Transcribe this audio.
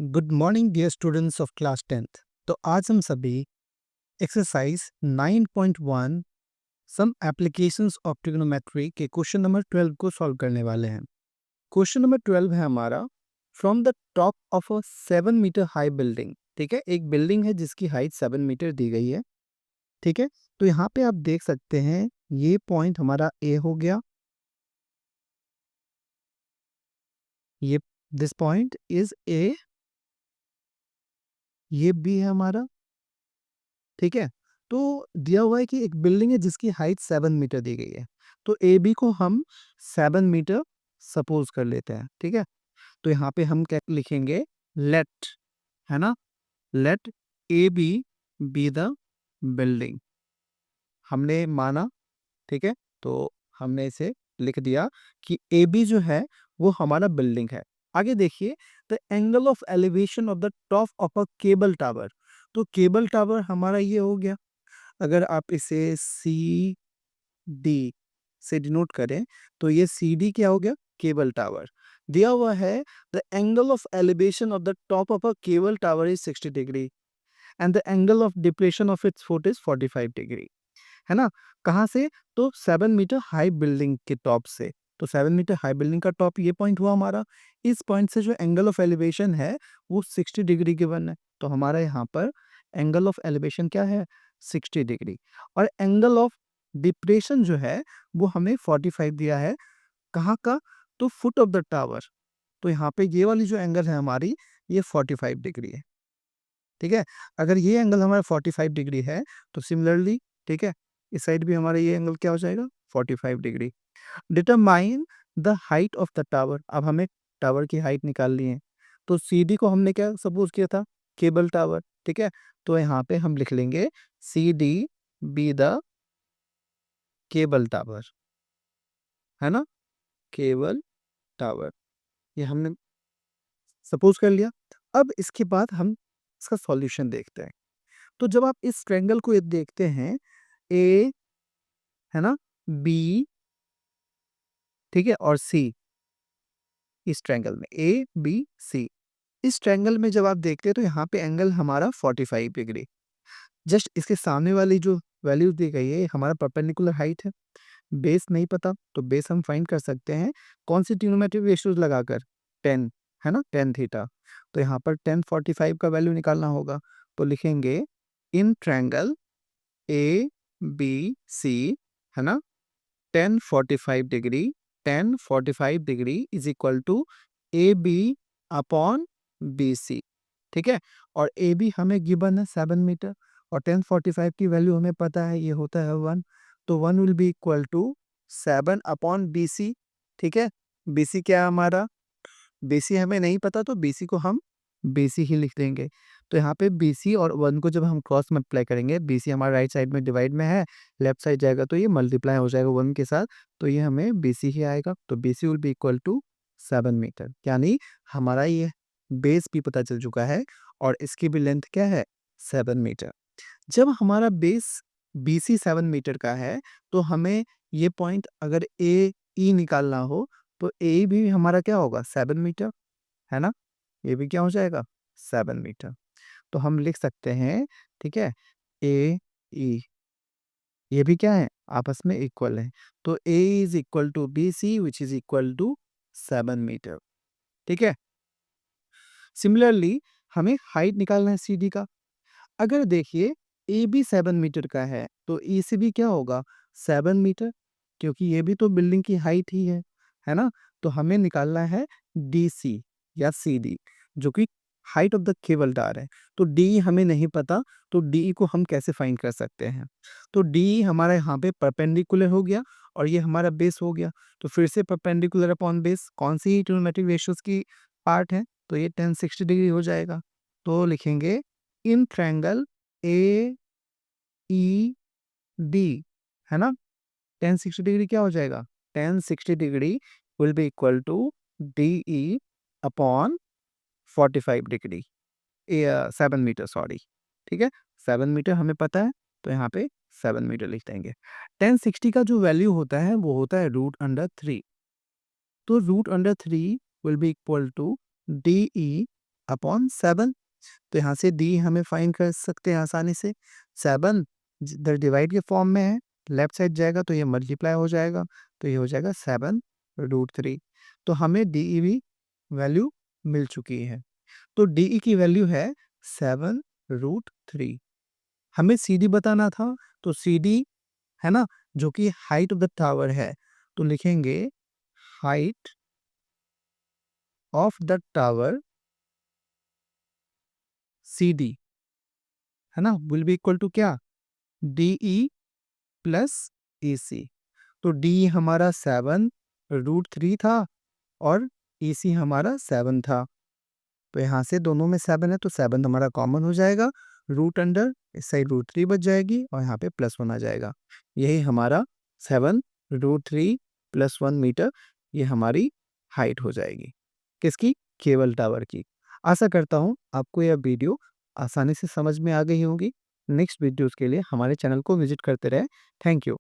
Good morning dear students of class 10th। तो आज हम सभी exercise 9.1 some applications of trigonometry के क्वेश्चन नंबर 12 को सॉल्व करने वाले हैं। क्वेश्चन नंबर 12 है हमारा, from the top of a 7 metre high building. ठीक है, एक बिल्डिंग है जिसकी हाइट 7 मीटर दी गई है। ठीक है, तो यहाँ पे आप देख सकते हैं ये पॉइंट हमारा ए हो गया, ये दिस पॉइंट इज ए, ये बी है हमारा। ठीक है, तो दिया हुआ है कि एक बिल्डिंग है जिसकी हाइट 7 मीटर दी गई है, तो ए बी को हम 7 मीटर सपोज कर लेते हैं। ठीक है, तो यहाँ पे हम क्या लिखेंगे, लेट, है ना, let A B the building, हमने माना। ठीक है, तो हमने इसे लिख दिया कि ए बी जो है वो हमारा बिल्डिंग है। आगे देखिए, the angle of elevation of the top of a cable tower. तो केबल टावर हमारा ये हो गया, अगर आप इसे सी डी से डिनोट करें तो ये सी डी क्या हो गया, केबल टावर। दिया हुआ है the angle of elevation of the top of a cable tower is 60 degree and the angle of depression of its foot is 45 degree. है ना, कहाँ से, तो 7 मीटर हाई बिल्डिंग के टॉप से। तो 7 मीटर हाई बिल्डिंग का टॉप ये पॉइंट हुआ हमारा, इस पॉइंट से जो एंगल ऑफ एलिवेशन है वो 60 डिग्री गिवन है। तो हमारा यहाँ पर एंगल ऑफ एलिवेशन क्या है, 60 डिग्री, और एंगल ऑफ डिप्रेशन जो है वो हमें 45 दिया है। कहाँ का, तो फुट ऑफ द टावर। तो यहाँ पे ये वाली जो एंगल है हमारी, ये 45 डिग्री है। ठीक है, अगर ये एंगल हमारा 45 डिग्री है तो सिमिलरली, ठीक है, इस साइड भी हमारा ये एंगल क्या हो जाएगा, 45 degree. Determine the height of the tower. अब हमें टावर की हाइट निकालनी है, तो सी डी को हमने क्या सपोज किया था, केबल टावर। ठीक है, तो यहाँ पे हम लिख लेंगे C D be the cable tower, है ना, केबल टावर, ये हमने सपोज कर लिया। अब इसके बाद हम इसका सॉल्यूशन देखते हैं। तो जब आप इस ट्रायंगल को ये देखते हैं, ए, है ना, बी, ठीक है, और सी, इस ट्रायंगल में ए बी सी, इस ट्रायंगल में जब आप देखते हैं तो यहाँ पे एंगल हमारा 45 डिग्री। जस्ट इसके सामने वाली जो वैल्यू दी गई है हमारा परपेंडिकुलर हाइट है। बेस नहीं पता तो बेस हम फाइंड कर सकते हैं, कौन सी ट्रिग्नोमेट्रिक रेशियोज लगाकर, 10, है ना, 10 थीटा। तो यहाँ पर 10 45 का वैल्यू निकालना होगा, तो लिखेंगे in triangle A B C, है ना, 10 45 degree, 10 45 degree is equal to A B upon B C. ठीक है, और ए बी हमें गिवन है 7 मीटर, और 10 45 की वैल्यू हमें पता है ये होता है 1, तो 1 will be equal to 7 upon B C. ठीक है, बी सी क्या है हमारा, बीसी हमें नहीं पता तो बीसी को हम बीसी ही लिख देंगे। तो यहाँ पे बीसी और 1 को जब हम क्रॉस मल्टीप्लाई करेंगे, बीसी हमारा राइट साइड में डिवाइड में है, लेफ्ट साइड जाएगा तो ये मल्टीप्लाई हो जाएगा 1 के साथ, तो ये हमें बीसी ही आएगा। तो BC will be equal to 7 metre, यानी हमारा ये बेस भी पता चल चुका है और इसकी भी लेंथ क्या है, 7 मीटर। जब हमारा बेस बीसी 7 मीटर का है तो हमें ये पॉइंट अगर ए ई निकालना हो तो ए भी हमारा क्या होगा, 7 मीटर, है ना, ये भी क्या हो जाएगा, 7 मीटर। तो हम लिख सकते हैं, ठीक है, ए ई, ये भी क्या है, आपस में इक्वल है, तो A is equal to B C which is equal to 7 metre. ठीक है, सिमिलरली हमें हाइट निकालना है सी डी का। अगर देखिए ए बी 7 मीटर का है तो ई सी भी क्या होगा, 7 मीटर, क्योंकि ये भी तो बिल्डिंग की हाइट ही है ना। तो हमें निकालना है डी सी या सी डी, जो कि height of the cable tower है। तो डी हमें नहीं पता, तो डी को हम कैसे फाइंड कर सकते हैं, तो डी हमारा यहाँ पे परपेंडिकुलर हो गया और ये हमारा बेस हो गया। तो फिर से परपेंडिकुलर अपॉन बेस, कौन सी ट्रिग्नोमेट्रिक रेशियोज की पार्ट है, तो ये 10 60 डिग्री हो जाएगा। तो लिखेंगे in triangle A E D, है ना, 10 60 डिग्री क्या हो जाएगा, 10 60 degree will be equal to D E upon 45 degree, 7 metre sorry. ठीक है, 7 मीटर हमें पता है तो यहाँ पे 7 मीटर लिख देंगे। 10 60 का जो वैल्यू होता है वो होता है √3, तो √3 will be equal to D E upon 7। तो यहाँ से डी हमें फाइंड कर सकते हैं आसानी से। 7 इधर डिवाइड के फॉर्म में है, लेफ्ट साइड जाएगा तो ये मल्टीप्लाई हो जाएगा, तो ये हो जाएगा 7√3। तो हमें डीई भी वैल्यू मिल चुकी है। तो डीई की वैल्यू है 7√3। हमें सीडी बताना था, तो सीडी है ना, जो कि हाइट ऑफ द टावर है, तो लिखेंगे height of the tower CD, है ना, विल बी इक्वल टू क्या, डीई प्लस एसी। तो डी हमारा 7√3 था और एसी हमारा 7 था। तो यहाँ से दोनों में 7 है तो 7 हमारा कॉमन हो जाएगा, रूट अंडर इस साइड √3 बच जाएगी और यहाँ पे +1 आ जाएगा। यही हमारा 7√3 + 1 मीटर ये हमारी हाइट हो जाएगी। किसकी? केबल टावर की। आशा करता हूँ आपको यह वीडियो आसानी से समझ में आ गई होगी। नेक्स्ट वीडियोज़ के लिए हमारे चैनल को विजिट करते रहें। Thank you.